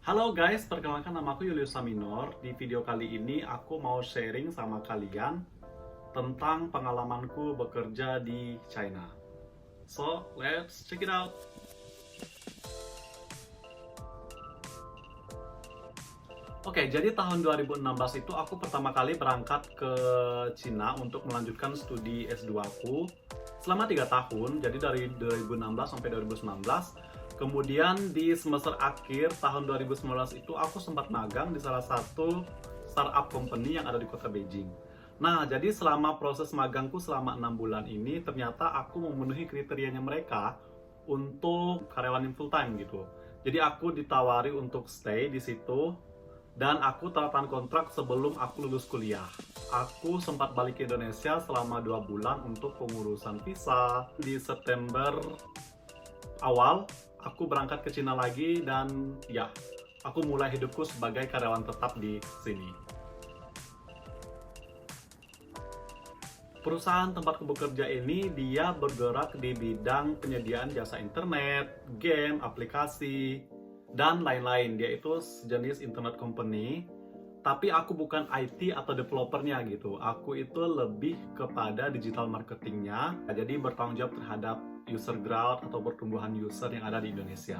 Halo guys, perkenalkan nama aku Julius Saminor. Di video kali ini aku mau sharing sama kalian tentang pengalamanku bekerja di China. So, let's check it out. Oke, jadi tahun 2016 itu aku pertama kali berangkat ke Cina untuk melanjutkan studi S2 aku selama 3 tahun, jadi dari 2016 sampai 2019. Kemudian di semester akhir tahun 2019 itu aku sempat magang di salah satu startup company yang ada di kota Beijing. Nah, jadi selama proses magangku selama 6 bulan ini, ternyata aku memenuhi kriterianya mereka untuk karyawan yang full time gitu. Jadi aku ditawari untuk stay di situ dan aku tanda tangan kontrak sebelum aku lulus kuliah. Aku sempat balik ke Indonesia selama 2 bulan untuk pengurusan visa. Di September awal, aku berangkat ke Cina lagi dan ya, aku mulai hidupku sebagai karyawan tetap di sini. Perusahaan tempatku bekerja ini dia bergerak di bidang penyediaan jasa internet, game, aplikasi, dan lain-lain. Dia itu sejenis internet company, tapi aku bukan IT atau developernya gitu. Aku itu lebih kepada digital marketingnya, jadi bertanggung jawab terhadap user growth atau pertumbuhan user yang ada di Indonesia.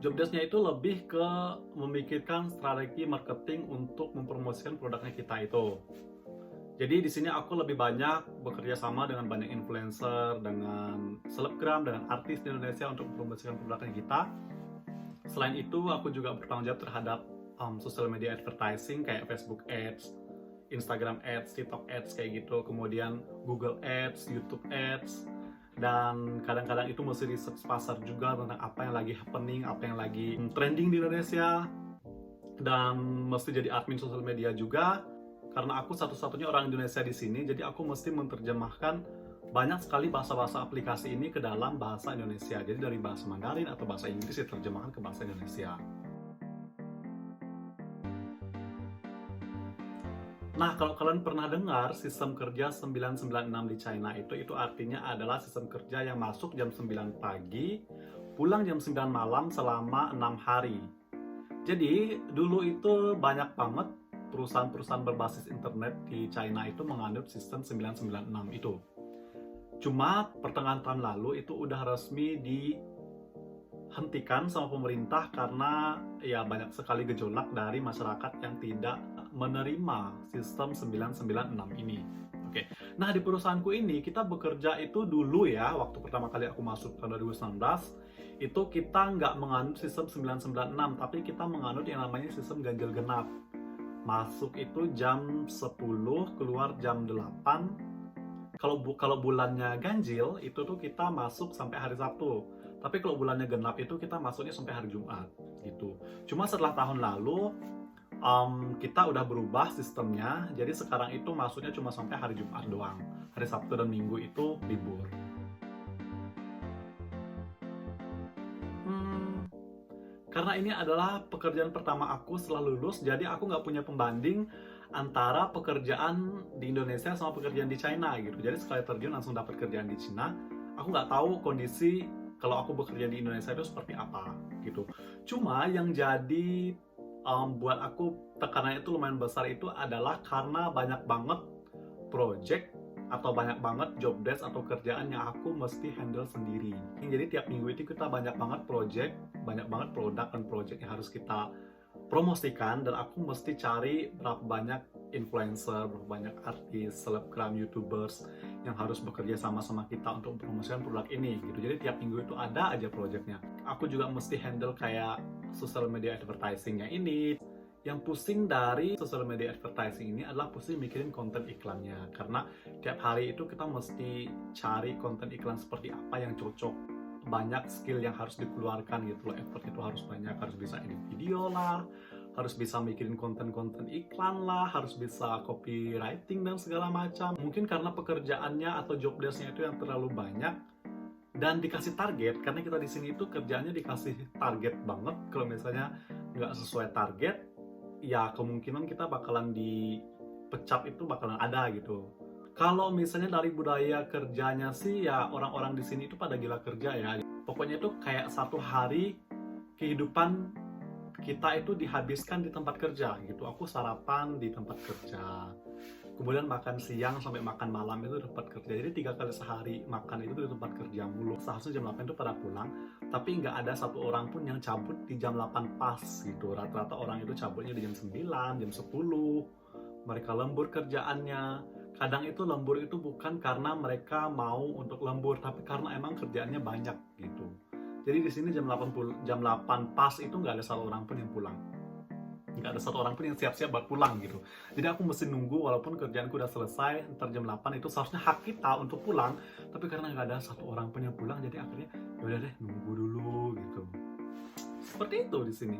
Jobdesk-nya itu lebih ke memikirkan strategi marketing untuk mempromosikan produknya kita itu. Jadi di sini aku lebih banyak bekerja sama dengan banyak influencer, dengan selebgram, dengan artis di Indonesia untuk mempromosikan produknya kita. Selain itu, aku juga bertanggung jawab terhadap social media advertising kayak Facebook Ads, Instagram Ads, TikTok Ads kayak gitu, kemudian Google Ads, YouTube Ads, dan kadang-kadang itu mesti research pasar juga tentang apa yang lagi happening, apa yang lagi trending di Indonesia, dan mesti jadi admin sosial media juga karena aku satu-satunya orang Indonesia di sini, jadi aku mesti menerjemahkan banyak sekali bahasa-bahasa aplikasi ini ke dalam bahasa Indonesia. Jadi dari bahasa Mandarin atau bahasa Inggris diterjemahkan ke bahasa Indonesia. Nah, kalau kalian pernah dengar sistem kerja 996 di China itu artinya adalah sistem kerja yang masuk jam 9 pagi, pulang jam 9 malam selama 6 hari. Jadi, dulu itu banyak banget perusahaan-perusahaan berbasis internet di China itu menganut sistem 996 itu. Cuma pertengahan tahun lalu itu udah resmi dihentikan sama pemerintah karena ya banyak sekali gejolak dari masyarakat yang tidak menerima sistem 996 ini. Oke. Nah, di perusahaanku ini kita bekerja itu dulu ya, waktu pertama kali aku masuk tahun 2019, itu kita nggak menganut sistem 996, tapi kita menganut yang namanya sistem ganjil genap. Masuk itu jam 10, keluar jam 8. Kalau bulannya ganjil, itu tuh kita masuk sampai hari Sabtu. Tapi kalau bulannya genap itu kita masuknya sampai hari Jumat gitu. Cuma setelah tahun lalu kita udah berubah sistemnya, jadi sekarang itu masuknya cuma sampai hari Jumat doang. Hari Sabtu dan Minggu itu libur. Karena ini adalah pekerjaan pertama aku setelah lulus, jadi aku nggak punya pembanding antara pekerjaan di Indonesia sama pekerjaan di China gitu. Jadi sekali terjun langsung dapat kerjaan di China, aku nggak tahu kondisi kalau aku bekerja di Indonesia itu seperti apa gitu. Cuma yang jadi buat aku tekanannya itu lumayan besar itu adalah karena banyak banget project atau banyak banget job desk atau kerjaan yang aku mesti handle sendiri. Jadi tiap minggu itu kita banyak banget project, banyak banget produk dan project yang harus kita promosikan, dan aku mesti cari berapa banyak influencer, berapa banyak artis, selebgram, youtubers yang harus bekerja sama-sama kita untuk mempromosikan produk ini gitu. Jadi tiap minggu itu ada aja projectnya. Aku juga mesti handle kayak social media advertisingnya ini. Yang pusing dari social media advertising ini adalah pusing mikirin konten iklannya, karena tiap hari itu kita mesti cari konten iklan seperti apa yang cocok. Banyak skill yang harus dikeluarkan gitu loh, effort itu harus banyak, harus bisa edit video lah, harus bisa mikirin konten-konten iklan lah, harus bisa copywriting dan segala macam. Mungkin karena pekerjaannya atau job desk-nya itu yang terlalu banyak dan dikasih target, karena kita di sini itu kerjanya dikasih target banget. Kalau misalnya nggak sesuai target, ya kemungkinan kita bakalan dipecap itu bakalan ada gitu. Kalau misalnya dari budaya kerjanya sih ya orang-orang di sini itu pada gila kerja ya. Pokoknya itu kayak satu hari kehidupan kita itu dihabiskan di tempat kerja gitu. Aku sarapan di tempat kerja, kemudian makan siang sampai makan malam itu di tempat kerja. Jadi 3 kali sehari makan itu di tempat kerja mulu. Seharusnya jam 8 itu pada pulang, tapi nggak ada satu orang pun yang cabut di jam 8 pas gitu. Rata-rata orang itu cabutnya di jam 9, jam 10. Mereka lembur kerjaannya. Kadang itu lembur itu bukan karena mereka mau untuk lembur, tapi karena emang kerjaannya banyak gitu. Jadi di sini jam 8 pas itu nggak ada satu orang pun yang pulang. Nggak ada satu orang pun yang siap-siap buat pulang gitu. Jadi aku mesti nunggu walaupun kerjaanku udah selesai, ntar jam 8 itu seharusnya hak kita untuk pulang, tapi karena nggak ada satu orang pun yang pulang, jadi akhirnya yaudah deh nunggu dulu gitu. Seperti itu di sini.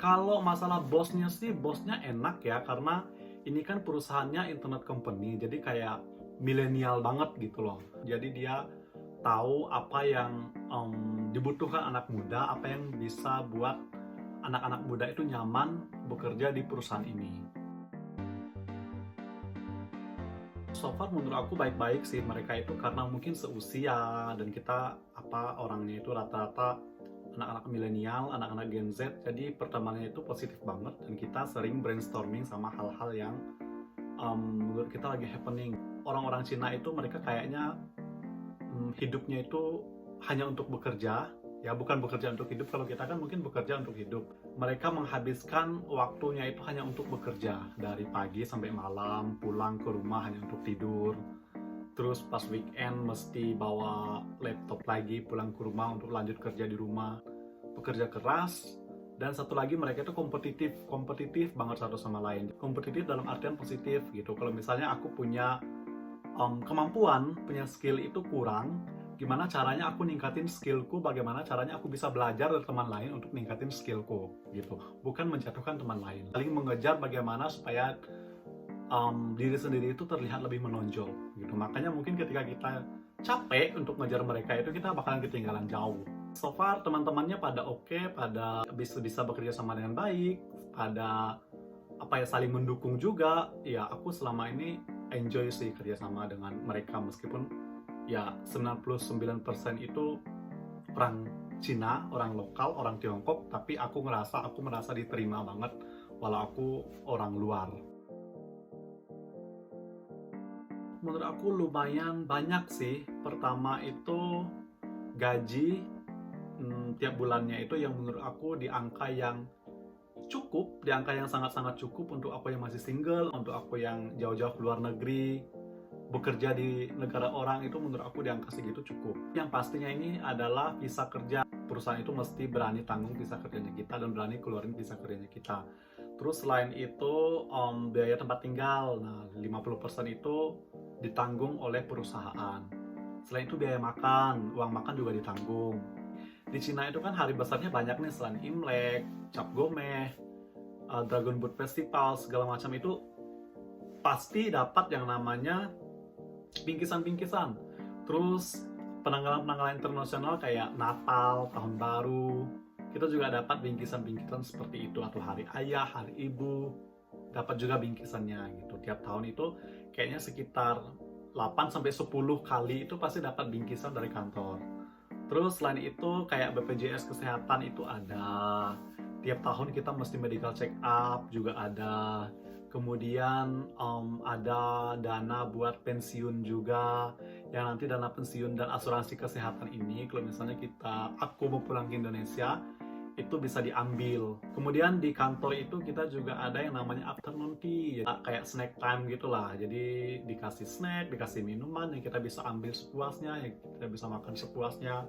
Kalau masalah bosnya sih, bosnya enak ya, karena ini kan perusahaannya internet company, jadi kayak milenial banget gitu loh. Jadi dia tahu apa yang dibutuhkan anak muda, apa yang bisa buat anak-anak muda itu nyaman bekerja di perusahaan ini. So far menurut aku baik-baik sih mereka itu, karena mungkin seusia dan kita orangnya itu rata-rata anak-anak milenial, anak-anak Gen Z, jadi pertemanannya itu positif banget dan kita sering brainstorming sama hal-hal yang menurut kita lagi happening. Orang-orang Cina itu mereka kayaknya hidupnya itu hanya untuk bekerja, ya bukan bekerja untuk hidup. Kalau kita kan mungkin bekerja untuk hidup. Mereka menghabiskan waktunya itu hanya untuk bekerja, dari pagi sampai malam, pulang ke rumah hanya untuk tidur. Terus pas weekend mesti bawa laptop lagi pulang ke rumah untuk lanjut kerja di rumah. Bekerja keras, dan satu lagi mereka itu kompetitif banget satu sama lain. Kompetitif dalam artian positif gitu. Kalau misalnya aku punya kemampuan, punya skill itu kurang, gimana caranya aku ningkatin skillku, bagaimana caranya aku bisa belajar dari teman lain untuk ningkatin skillku gitu. Bukan menjatuhkan teman lain. Saling mengejar bagaimana supaya diri sendiri itu terlihat lebih menonjol gitu. Makanya mungkin ketika kita capek untuk ngejar mereka itu, kita bakalan ketinggalan jauh. So far teman-temannya pada oke, pada bisa bekerja sama dengan baik, pada saling mendukung juga. Ya aku selama ini enjoy sih kerja sama dengan mereka, meskipun ya 99% itu orang Cina, orang lokal, orang Tiongkok, tapi aku merasa diterima banget walau aku orang luar. Menurut aku lumayan banyak sih. Pertama itu gaji tiap bulannya itu yang menurut aku di angka yang cukup, di angka yang sangat-sangat cukup untuk aku yang masih single, untuk aku yang jauh-jauh ke luar negeri, bekerja di negara orang, itu menurut aku di angka segitu cukup. Yang pastinya ini adalah visa kerja. Perusahaan itu mesti berani tanggung visa kerjanya kita dan berani keluarin visa kerjanya kita. Terus selain itu biaya tempat tinggal, nah 50% itu ditanggung oleh perusahaan. Selain itu biaya makan, uang makan juga ditanggung. Di Cina itu kan hari besarnya banyak nih, selain Imlek, Cap Gomeh, Dragon Boat Festival, segala macam itu pasti dapat yang namanya bingkisan-bingkisan. Terus penanggalan-penanggalan internasional kayak Natal, Tahun Baru, kita juga dapat bingkisan-bingkisan seperti itu. Atau Hari Ayah, Hari Ibu, dapat juga bingkisannya gitu. Tiap tahun itu kayaknya sekitar 8-10 kali itu pasti dapat bingkisan dari kantor. Terus selain itu kayak BPJS Kesehatan itu ada. Tiap tahun kita mesti medical check up juga ada. Kemudian ada dana buat pensiun juga, yang nanti dana pensiun dan asuransi kesehatan ini kalau misalnya aku mau pulang ke Indonesia itu bisa diambil. Kemudian di kantor itu kita juga ada yang namanya afternoon tea, kayak snack time gitulah. Jadi dikasih snack, dikasih minuman yang kita bisa ambil sepuasnya, yang kita bisa makan sepuasnya.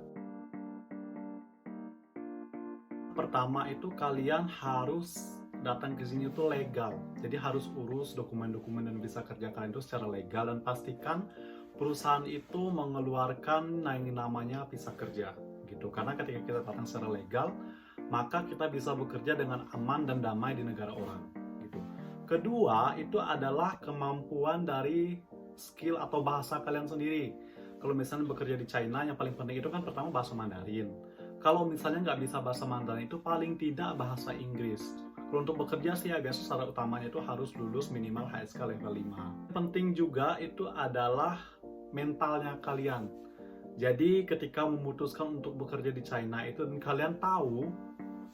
Pertama itu kalian harus datang ke sini itu legal. Jadi harus urus dokumen-dokumen dan visa kerja kalian itu secara legal, dan pastikan perusahaan itu mengeluarkan yang namanya visa kerja gitu. Karena ketika kita datang secara legal, maka kita bisa bekerja dengan aman dan damai di negara orang gitu. Kedua, itu adalah kemampuan dari skill atau bahasa kalian sendiri. Kalau misalnya bekerja di China, yang paling penting itu kan pertama bahasa Mandarin. Kalau misalnya nggak bisa bahasa Mandarin, itu paling tidak bahasa Inggris. Kalau untuk bekerja sih ya biasa syarat utamanya itu harus lulus minimal HSK level 5. Penting juga itu adalah mentalnya kalian. Jadi ketika memutuskan untuk bekerja di China itu, dan kalian tahu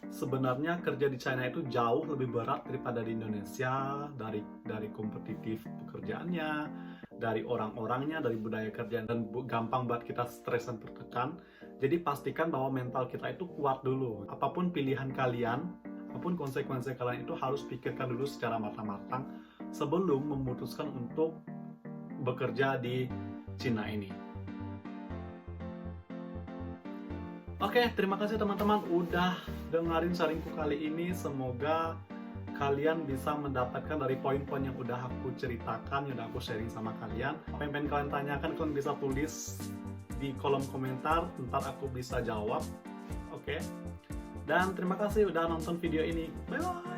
sebenarnya kerja di China itu jauh lebih berat daripada di Indonesia, dari kompetitif pekerjaannya, dari orang-orangnya, dari budaya kerja, dan gampang buat kita stres dan tertekan. Jadi pastikan bahwa mental kita itu kuat dulu. Apapun pilihan kalian, apapun konsekuensi kalian, itu harus pikirkan dulu secara matang-matang sebelum memutuskan untuk bekerja di Cina ini. Oke, terima kasih teman-teman udah dengerin sharingku kali ini. Semoga kalian bisa mendapatkan dari poin-poin yang udah aku ceritakan, yang udah aku sharing sama kalian. Apa yang pengen kalian tanyakan, kalian bisa tulis di kolom komentar, ntar aku bisa jawab. Oke. Dan terima kasih udah nonton video ini. Bye-bye!